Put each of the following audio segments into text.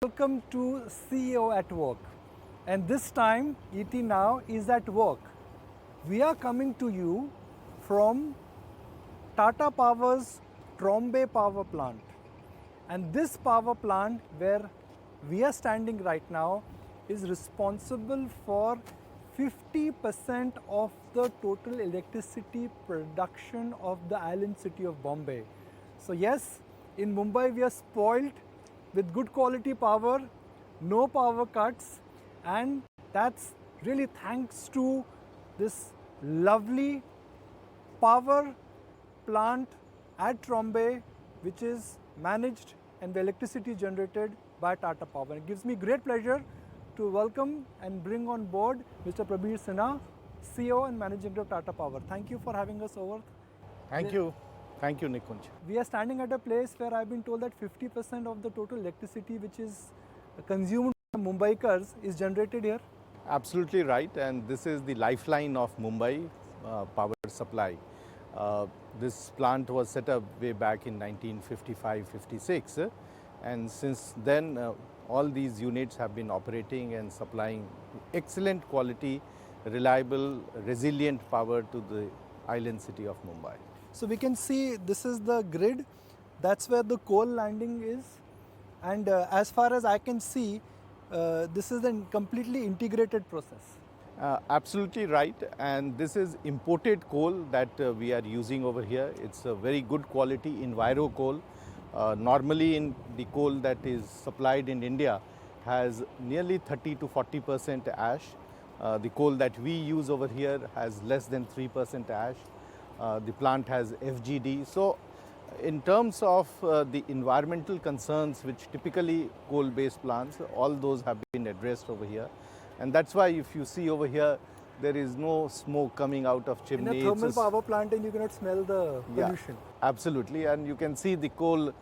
Welcome to CEO at Work. And this time, ET Now is at work. We are coming to you from Tata Power's Trombay power plant. And this power plant where we are standing right now is responsible for 50% of the total electricity production of the island city of Bombay. So yes, in Mumbai we are spoiled with good quality power, no power cuts, and that's really thanks to this lovely power plant at Trombay, which is managed and the electricity generated by Tata Power. It gives me great pleasure to welcome and bring on board Mr. Praveer Sinha, CEO and Managing Director of Tata Power. Thank you for having us over. Thank you. Thank you, Nikunj. We are standing at a place where I've been told that 50% of the total electricity which is consumed by Mumbaikars is generated here. Absolutely right, and this is the lifeline of Mumbai power supply. This plant was set up way back in 1955-56, and since then all these units have been operating and supplying excellent quality, reliable, resilient power to the island city of Mumbai. So we can see this is the grid, that's where the coal landing is, and as far as I can see, this is a completely integrated process. Absolutely right, and this is imported coal that we are using over here. It's a very good quality Enviro coal. Normally in the coal that is supplied in India has nearly 30 to 40% ash. The coal that we use over here has less than 3% ash. The plant has FGD. So in terms of the environmental concerns which typically coal-based plants, all those have been addressed over here. And that's why if you see over here, there is no smoke coming out of chimneys. In a thermal power plant and you cannot smell the pollution. Yeah, absolutely, and you can see the coal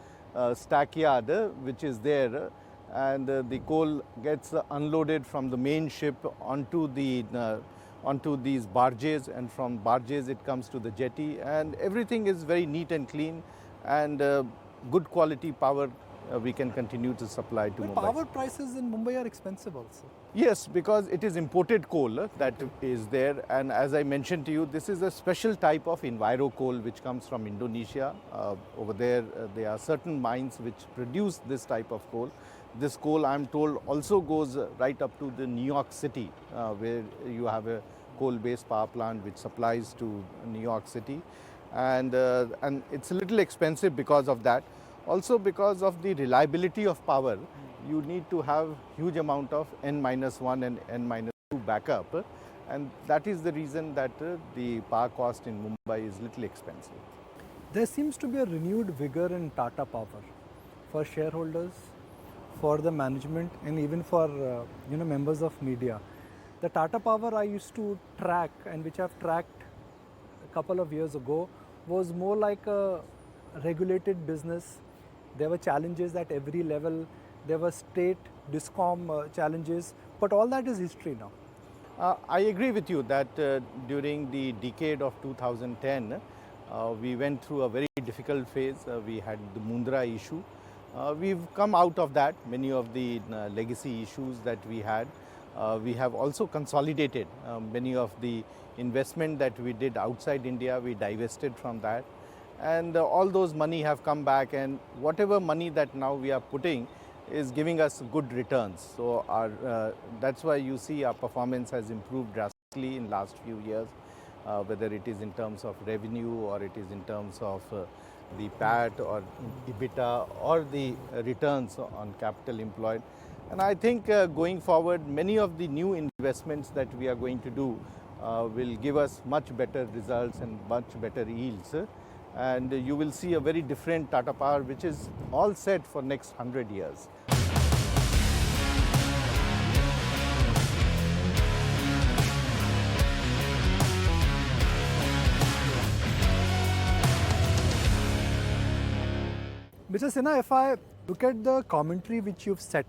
stack yard which is there, and the coal gets unloaded from the main ship onto these barges, and from barges it comes to the jetty, and everything is very neat and clean, and good quality power we can continue to supply to Mumbai. Power prices in Mumbai are expensive also. Yes, because it is imported coal that is there, and as I mentioned to you, this is a special type of Enviro coal which comes from Indonesia. Over there, there are certain mines which produce this type of coal. This coal, I am told, also goes right up to the New York City, where you have a coal-based power plant which supplies to New York City, and it's a little expensive because of that. Also because of the reliability of power, you need to have huge amount of N-1 and N-2 backup, and that is the reason that the power cost in Mumbai is little expensive. There seems to be a renewed vigor in Tata Power for shareholders, for the management, and even for members of media. The Tata Power I used to track, and which I've tracked a couple of years ago, was more like a regulated business. There were challenges at every level. There were state discom challenges, but all that is history now. I agree with you that during the decade of 2010, we went through a very difficult phase. We had the Mundra issue. We've come out of that, many of the legacy issues that we had. We have also consolidated many of the investment that we did outside India. We divested from that, and all those money have come back, and whatever money that now we are putting is giving us good returns. So that's why you see our performance has improved drastically in last few years, whether it is in terms of revenue or it is in terms of the PAT or EBITDA or the returns on capital employed. And I think going forward, many of the new investments that we are going to do will give us much better results and much better yields. And you will see a very different Tata Power, which is all set for next 100 years. Mr. Sinha, if I look at the commentary which you've set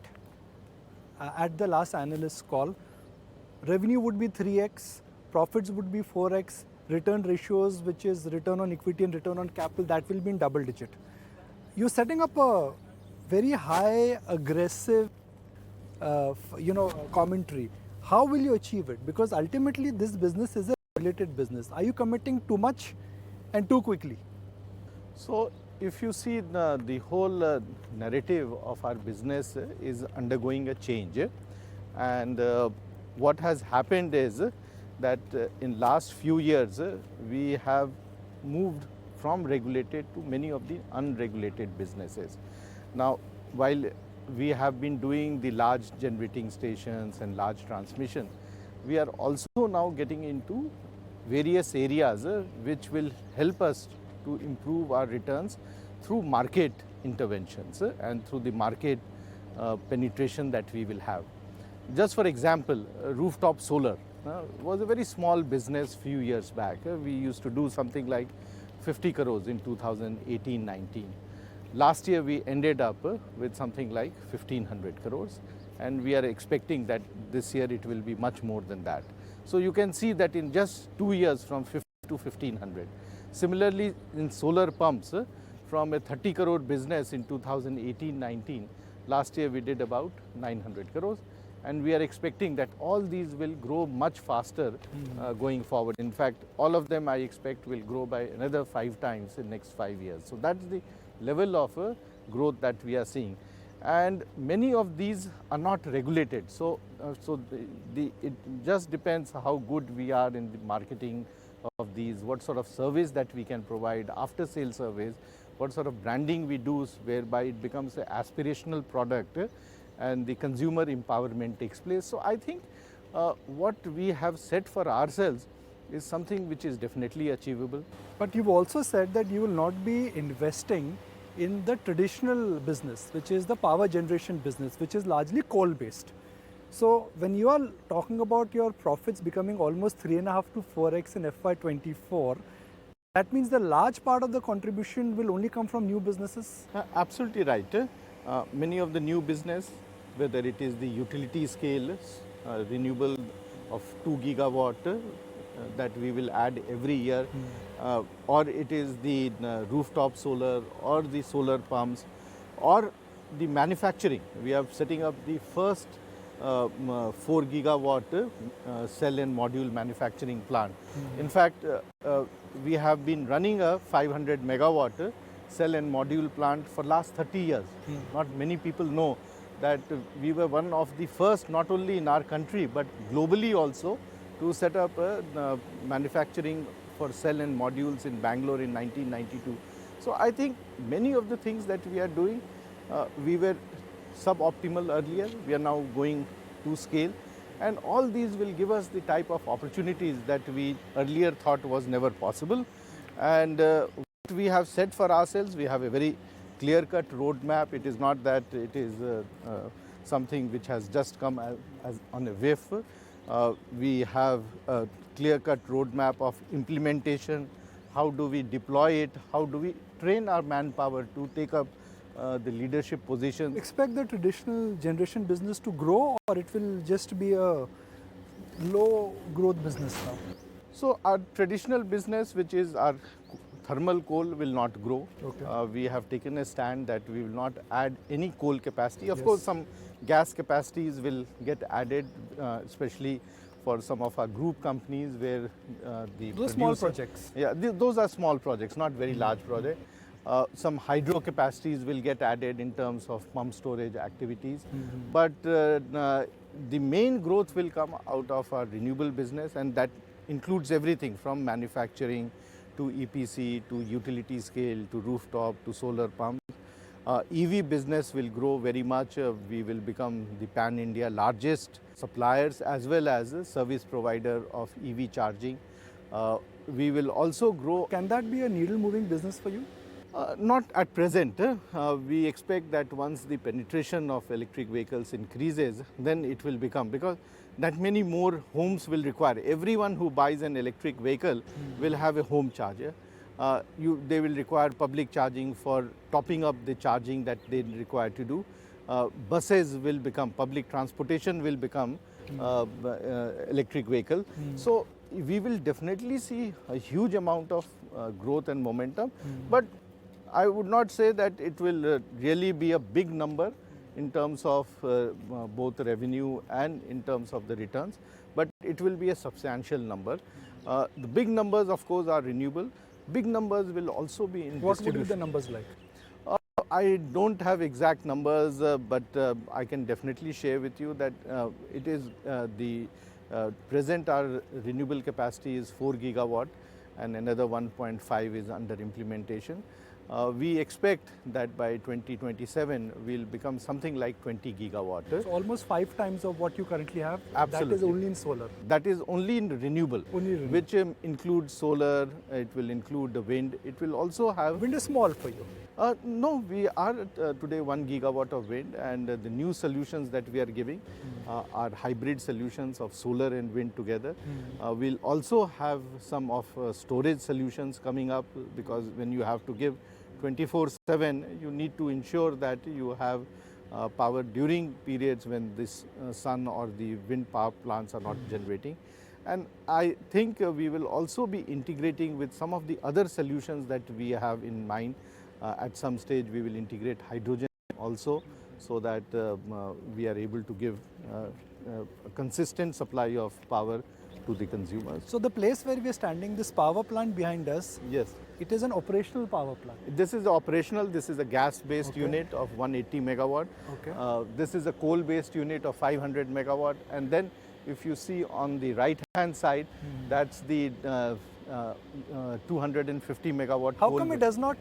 at the last analyst call, revenue would be 3x, profits would be 4x, return ratios, which is return on equity and return on capital, that will be in double digit. You're setting up a very high, aggressive commentary. How will you achieve it? Because ultimately this business is a regulated business. Are you committing too much and too quickly? So, if you see the whole narrative of our business is undergoing a change, and what has happened is that in last few years we have moved from regulated to many of the unregulated businesses. Now, while we have been doing the large generating stations and large transmission, we are also now getting into various areas which will help us to improve our returns through market interventions and through the market penetration that we will have. Just for example, rooftop solar was a very small business few years back. We used to do something like 50 crores in 2018-19. Last year we ended up with something like 1500 crores, and we are expecting that this year it will be much more than that. So you can see that in just 2 years from 50 to 1500. Similarly, in solar pumps, from a 30 crore business in 2018-19, last year we did about 900 crores, and we are expecting that all these will grow much faster going forward. In fact, all of them I expect will grow by another 5 times in next 5 years. So that's the level of growth that we are seeing, and many of these are not regulated. So, it just depends how good we are in the marketing of these, what sort of service that we can provide, after sale service, what sort of branding we do, whereby it becomes an aspirational product and the consumer empowerment takes place. So I think what we have set for ourselves is something which is definitely achievable. But you've also said that you will not be investing in the traditional business, which is the power generation business, which is largely coal based. So when you are talking about your profits becoming almost 3.5 to 4x in FY24, that means the large part of the contribution will only come from new businesses? Absolutely right. Many of the new business, whether it is the utility scale, renewable of 2 gigawatt that we will add every year, or it is the rooftop solar or the solar pumps, or the manufacturing. We are setting up the first 4 gigawatt cell and module manufacturing plant. In fact, we have been running a 500 megawatt cell and module plant for last 30 years. Not many people know that we were one of the first, not only in our country but globally also, to set up manufacturing for cell and modules in Bangalore in 1992. So I think many of the things that we are doing, we were suboptimal earlier, we are now going to scale, and all these will give us the type of opportunities that we earlier thought was never possible. And what we have set for ourselves, we have a very clear-cut roadmap. It is not that it is something which has just come as on a whiff. We have a clear-cut roadmap of implementation. How do we deploy it? How do we train our manpower to take up the leadership position? Expect the traditional generation business to grow, or it will just be a low growth business now? So our traditional business, which is our thermal coal, will not grow. Okay. We have taken a stand that we will not add any coal capacity. Of Yes. course, some gas capacities will get added, especially for some of our group companies where the Those small projects. Yeah, those are small projects, not very large projects. Some hydro capacities will get added in terms of pump storage activities. But the main growth will come out of our renewable business, and that includes everything from manufacturing to EPC to utility scale to rooftop to solar pumps. EV business will grow very much. We will become the pan-India largest suppliers as well as a service provider of EV charging. We will also grow. Can that be a needle-moving business for you? Not at present. We expect that once the penetration of electric vehicles increases, then it will become, because that many more homes will require. Everyone who buys an electric vehicle will have a home charger. They will require public charging for topping up the charging that they require to do. Buses will become, public transportation will become electric vehicle. So we will definitely see a huge amount of growth and momentum. But I would not say that it will really be a big number. in terms of both revenue and in terms of the returns, but it will be a substantial number. The big numbers, of course, are renewable. Big numbers will also be in What would be the distribution. numbers like? I don't have exact numbers, but I can definitely share with you that it is the present our renewable capacity is 4 gigawatt and another 1.5 is under implementation. We expect that by 2027 we'll become something like 20 gigawatt. So almost 5 times of what you currently have. Absolutely. That is only in solar. That is only in renewable, Only renewable. which includes solar, it will include the wind, it will also have... Wind is small for you. No, we are today 1 gigawatt of wind, and the new solutions that we are giving are hybrid solutions of solar and wind together. We'll also have some of storage solutions coming up, because when you have to give 24/7, you need to ensure that you have power during periods when this sun or the wind power plants are not generating. And I think we will also be integrating with some of the other solutions that we have in mind. At some stage we will integrate hydrogen also, so that we are able to give a consistent supply of power to the consumers. So the place where we are standing, this power plant behind us, Yes. it is an operational power plant. This is operational. This is a gas-based Okay. unit of 180 megawatt. Okay. This is a coal-based unit of 500 megawatt. And then if you see on the right-hand side, that's the 250 megawatt. How come it does not,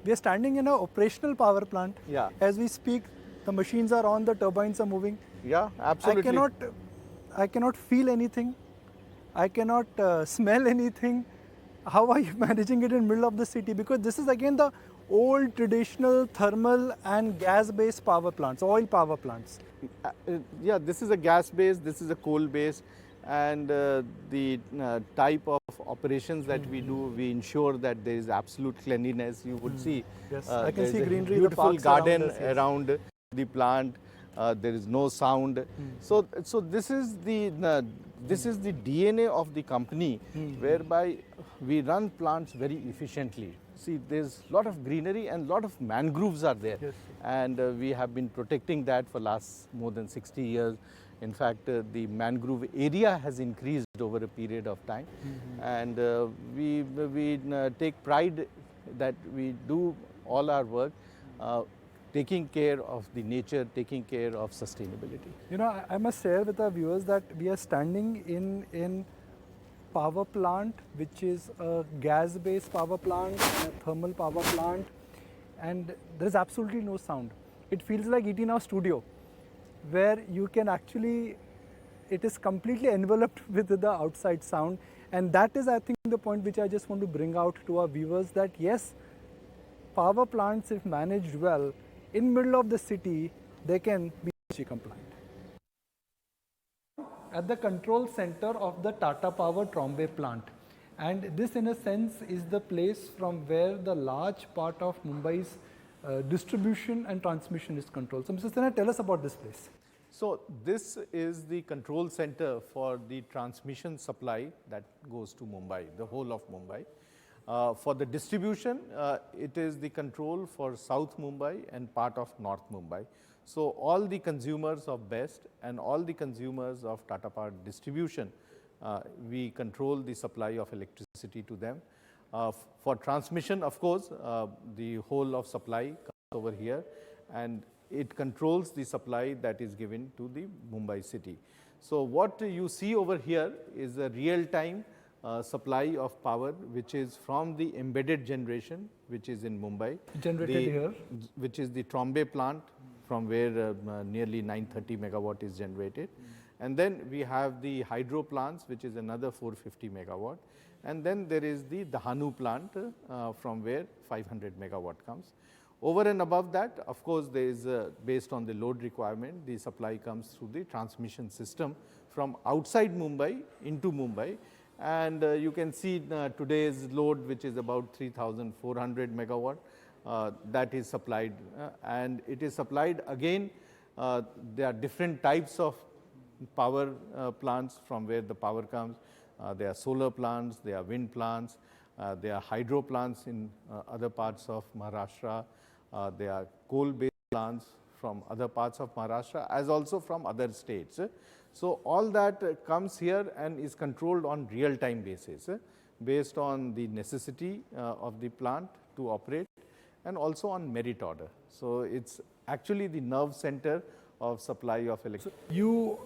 we are standing in an operational power plant. Yeah. As we speak, the machines are on, the turbines are moving. Yeah, absolutely. I cannot feel anything. I cannot smell anything. How are you managing it in the middle of the city? Because this is again the old traditional thermal and gas-based power plants, oil power plants. Yeah, this is a gas-based, this is a coal-based, and the type of operations that we do, we ensure that there is absolute cleanliness. You would see, Yes, I can there's see a greenery, the beautiful parks around garden us, yes. around the plant. There is no sound. So this is the DNA of the company, whereby we run plants very efficiently. See, there's a lot of greenery and a lot of mangroves are there. Yes. And we have been protecting that for last more than 60 years. In fact, the mangrove area has increased over a period of time. And we take pride that we do all our work taking care of the nature, taking care of sustainability. You know, I must share with our viewers that we are standing in power plant, which is a gas-based power plant, a thermal power plant, and there is absolutely no sound. It feels like ET Now studio, where you can actually, it is completely enveloped with the outside sound, and that is, I think, the point which I just want to bring out to our viewers, that yes, power plants, if managed well, in middle of the city, they can be GHG compliant. At the control center of the Tata Power Trombay plant. And this, in a sense, is the place from where the large part of Mumbai's distribution and transmission is controlled. So, Mr. Sinha, tell us about this place. So this is the control center for the transmission supply that goes to Mumbai, the whole of Mumbai. For the distribution, it is the control for South Mumbai and part of North Mumbai. So all the consumers of BEST and all the consumers of Tata Power distribution, we control the supply of electricity to them. For transmission, of course, the whole of supply comes over here, and it controls the supply that is given to the Mumbai city. So what you see over here is a real-time supply of power, which is from the embedded generation, which is in Mumbai. Generated here. Which is the Trombay plant, from where nearly 930 megawatt is generated. And then we have the hydro plants, which is another 450 megawatt. And then there is the Dahanu plant, from where 500 megawatt comes. Over and above that, of course, there is, based on the load requirement, the supply comes through the transmission system from outside Mumbai into Mumbai. And you can see today's load, which is about 3,400 megawatt, that is supplied. And it is supplied again, there are different types of power plants from where the power comes. There are solar plants, there are wind plants, there are hydro plants in other parts of Maharashtra, there are coal-based plants from other parts of Maharashtra as also from other states. So all that comes here and is controlled on real-time basis based on the necessity of the plant to operate and also on merit order. So it's actually the nerve center of supply of electricity. You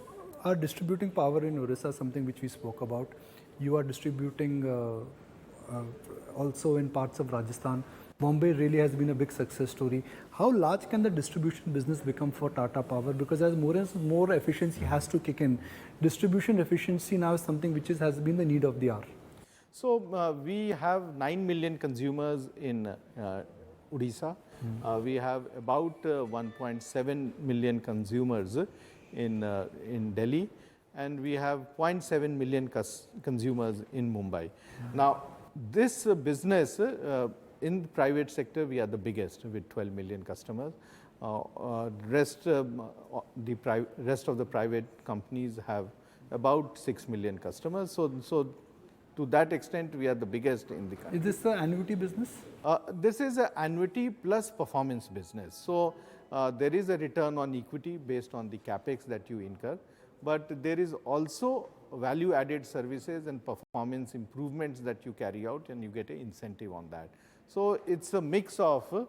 are distributing power in Orissa, something which we spoke about. You are distributing also in parts of Rajasthan. Bombay really has been a big success story. How large can the distribution business become for Tata Power? Because as more and more efficiency has to kick in, distribution efficiency now is something which has been the need of the hour. So we have 9 million consumers in Odisha. We have about 1.7 million consumers in Delhi, and we have 0.7 million consumers in Mumbai. Now, this business in the private sector, we are the biggest with 12 million customers. Rest of the private companies have about 6 million customers. So to that extent, we are the biggest in the country. Is this an annuity business? This is an annuity plus performance business. So there is a return on equity based on the capex that you incur, but there is also value added services and performance improvements that you carry out, and you get an incentive on that. So it's a mix of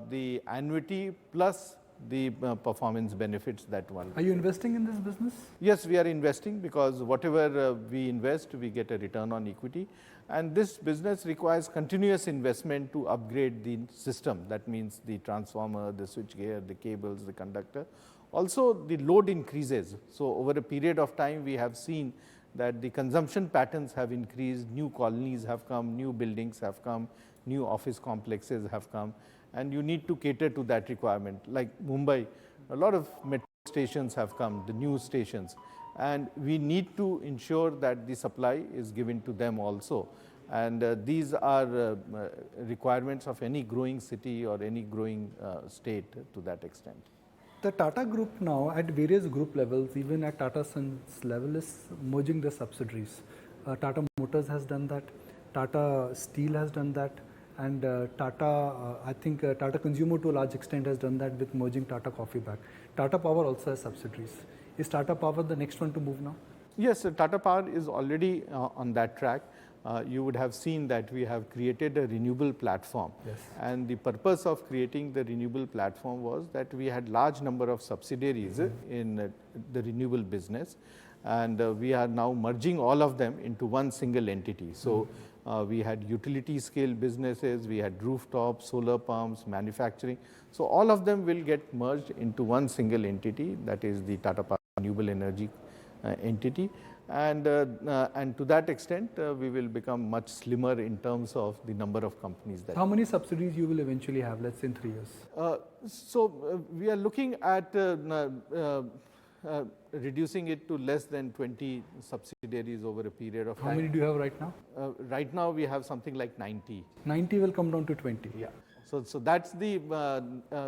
the annuity plus the performance benefits that one. Are you investing in this business? Yes, we are investing because whatever we invest, we get a return on equity. And this business requires continuous investment to upgrade the system. That means the transformer, the switchgear, the cables, the conductor. Also, the load increases. So over a period of time, we have seen that the consumption patterns have increased, new colonies have come, new buildings have come, new office complexes have come, and you need to cater to that requirement. Like Mumbai, a lot of metro stations have come, the new stations, and we need to ensure that the supply is given to them also. And these are requirements of any growing city or any growing state to that extent. The Tata Group now at various group levels, even at Tata Sons level, is merging the subsidiaries. Tata Motors has done that, Tata Steel has done that, and I think Tata Consumer to a large extent has done that with merging Tata Coffee back. Tata Power also has subsidiaries. Is Tata Power the next one to move now? Yes, Tata Power is already on that track. You would have seen that we have created a renewable platform. Yes. And the purpose of creating the renewable platform was that we had large number of subsidiaries in the renewable business, and we are now merging all of them into one single entity. So we had utility scale businesses, we had rooftop, solar pumps, manufacturing. So all of them will get merged into one single entity, that is the Tata Power Renewable Energy entity. And to that extent, we will become much slimmer in terms of the number of companies that. How many subsidiaries you will eventually have, let's say in 3 years? We are looking at reducing it to less than 20 subsidiaries over a period of time. How many do you have right now? Right now we have something like 90. 90 will come down to 20. Yeah. So that's the,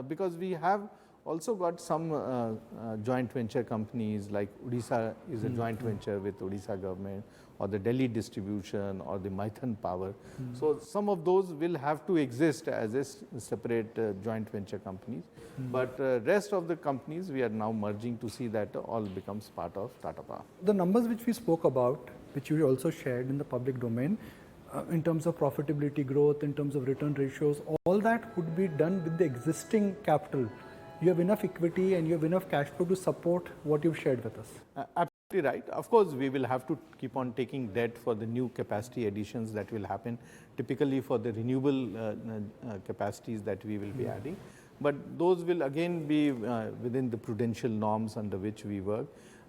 because we have also got some joint venture companies, like Odisha is a joint venture with Odisha government, or the Delhi distribution, or the Maithan Power. So some of those will have to exist as a separate joint venture companies. But rest of the companies we are now merging to see that all becomes part of Tata Power. The numbers which we spoke about, which you also shared in the public domain, in terms of profitability growth, in terms of return ratios, all that would be done with the existing capital. You have enough equity and you have enough cash flow to support what you've shared with us. Absolutely right. Of course, we will have to keep on taking debt for the new capacity additions that will happen, typically for the renewable capacities that we will be adding. But those will again be within the prudential norms under which we work.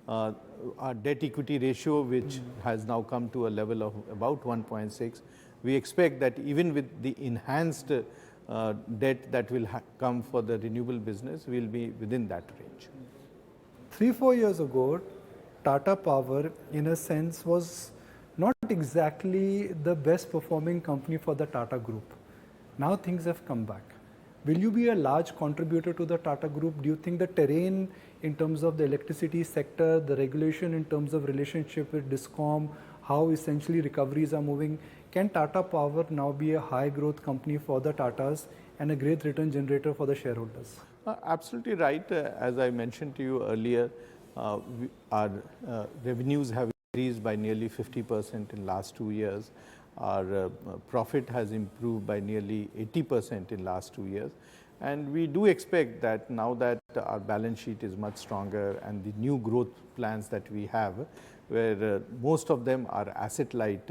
Our debt equity ratio, which has now come to a level of about 1.6, we expect that even with the enhanced debt that will come for the renewable business, will be within that range. 3-4 years ago, Tata Power, in a sense, was not exactly the best performing company for the Tata Group. Now things have come back. Will you be a large contributor to the Tata Group? Do you think the terrain in terms of the electricity sector, the regulation in terms of relationship with DISCOM, how essentially recoveries are moving, can Tata Power now be a high growth company for the Tatas and a great return generator for the shareholders? Absolutely right. As I mentioned to you earlier, our revenues have increased by nearly 50% in last 2 years. Our profit has improved by nearly 80% in last 2 years. And we do expect that now that our balance sheet is much stronger and the new growth plans that we have, where most of them are asset light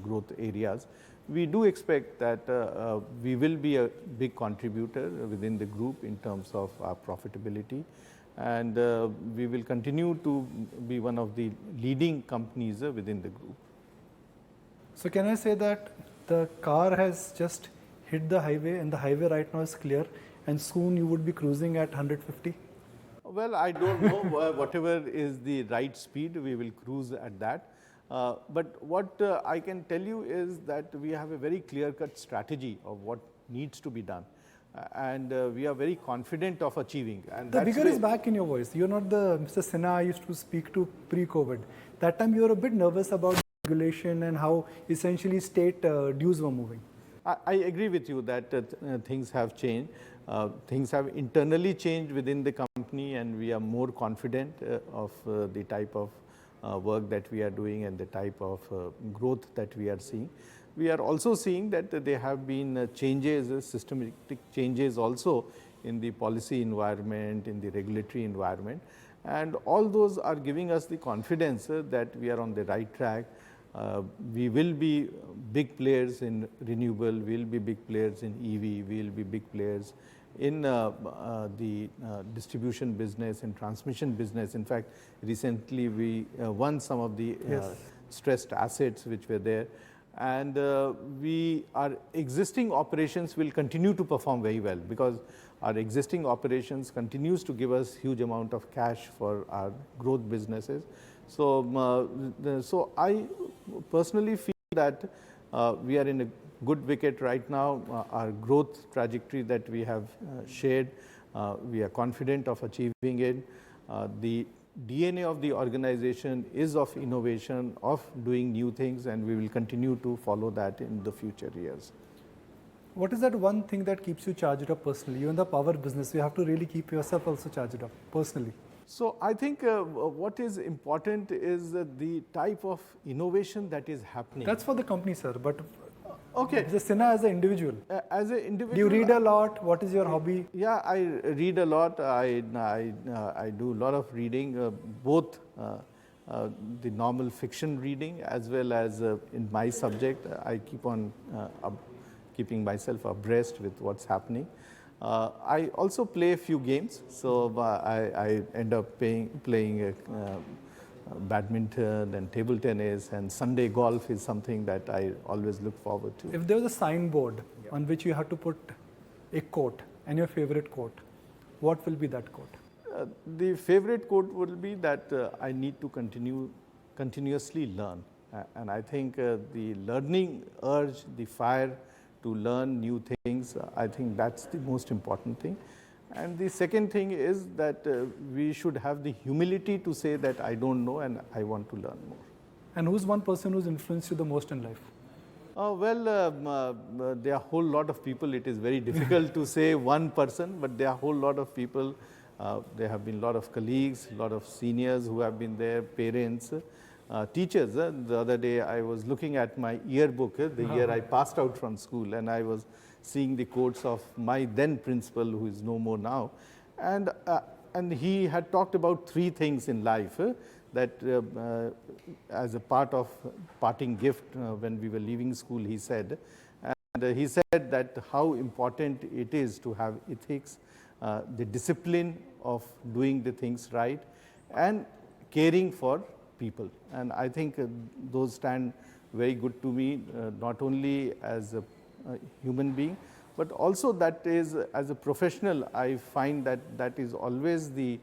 growth areas, we do expect that we will be a big contributor within the group in terms of our profitability, and we will continue to be one of the leading companies within the group. So can I say that the car has just hit the highway and the highway right now is clear and soon you would be cruising at 150? Well, I don't know. Whatever is the right speed, we will cruise at that. But what I can tell you is that we have a very clear-cut strategy of what needs to be done. And we are very confident of achieving. And the vigor is back in your voice. You're not the Mr. Sinha I used to speak to pre-COVID. That time you were a bit nervous about regulation and how essentially state dues were moving. I agree with you that things have changed. Things have internally changed within the company, and we are more confident of the type of work that we are doing and the type of growth that we are seeing. We are also seeing that there have been changes, systematic changes also in the policy environment, in the regulatory environment, and all those are giving us the confidence that we are on the right track. We will be big players in renewable, we will be big players in EV, we will be big players in the distribution business and transmission business. In fact, recently we won some of the stressed assets which were there. And our existing operations will continue to perform very well because our existing operations continues to give us huge amount of cash for our growth businesses. So I personally feel that we are in a good wicket right now. Our growth trajectory that we have shared, we are confident of achieving it. The DNA of the organization is of innovation, of doing new things, and we will continue to follow that in the future years. What is that one thing that keeps you charged up personally? You in the power business, you have to really keep yourself also charged up personally. So I think what is important is the type of innovation that is happening. That's for the company, sir, but okay. The Sinha as an individual. As an individual. Do you read a lot? What is your hobby? Yeah, I read a lot. I do a lot of reading, both the normal fiction reading as well as in my subject. I keep on keeping myself abreast with what's happening. I also play a few games, so I end up playing badminton and table tennis, and Sunday golf is something that I always look forward to. If there was a signboard on which you had to put a quote and your favorite quote, what will be that quote? The favorite quote will be that I need to continuously learn. And I think the learning urge, the fire to learn new things, I think that's the most important thing. And the second thing is that we should have the humility to say that I don't know and I want to learn more. And who's one person who's influenced you the most in life? Well, there are a whole lot of people. It is very difficult to say one person, but there are a whole lot of people. There have been a lot of colleagues, a lot of seniors who have been there, parents, teachers. The other day I was looking at my yearbook, the year I passed out from school, and I was seeing the quotes of my then principal, who is no more now. And he had talked about three things in life that as a part of parting gift when we were leaving school, he said. And he said that how important it is to have ethics, the discipline of doing the things right, and caring for people. And I think those stand very good to me, not only as a human being, but also that is as a professional. I find that is always the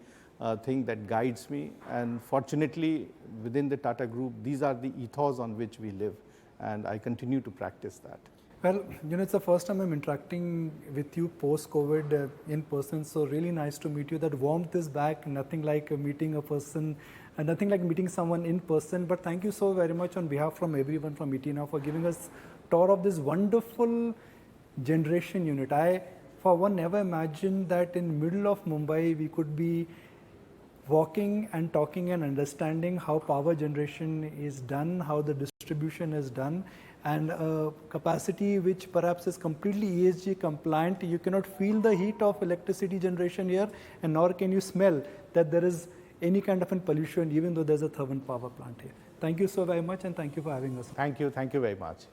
thing that guides me, and fortunately within the Tata Group these are the ethos on which we live, and I continue to practice that. Well, it's the first time I'm interacting with you post-COVID in person, so really nice to meet you. That warmth is back, nothing like meeting a person, and nothing like meeting someone in person. But thank you so very much on behalf from everyone from ET Now for giving us tour of this wonderful generation unit. I For one never imagined that in middle of Mumbai we could be walking and talking and understanding how power generation is done, how the distribution is done, and a capacity which perhaps is completely ESG compliant. You cannot feel the heat of electricity generation here, and nor can you smell that there is any kind of pollution, even though there's a thermal power plant here. Thank you so very much, and thank you for having us. Thank you very much.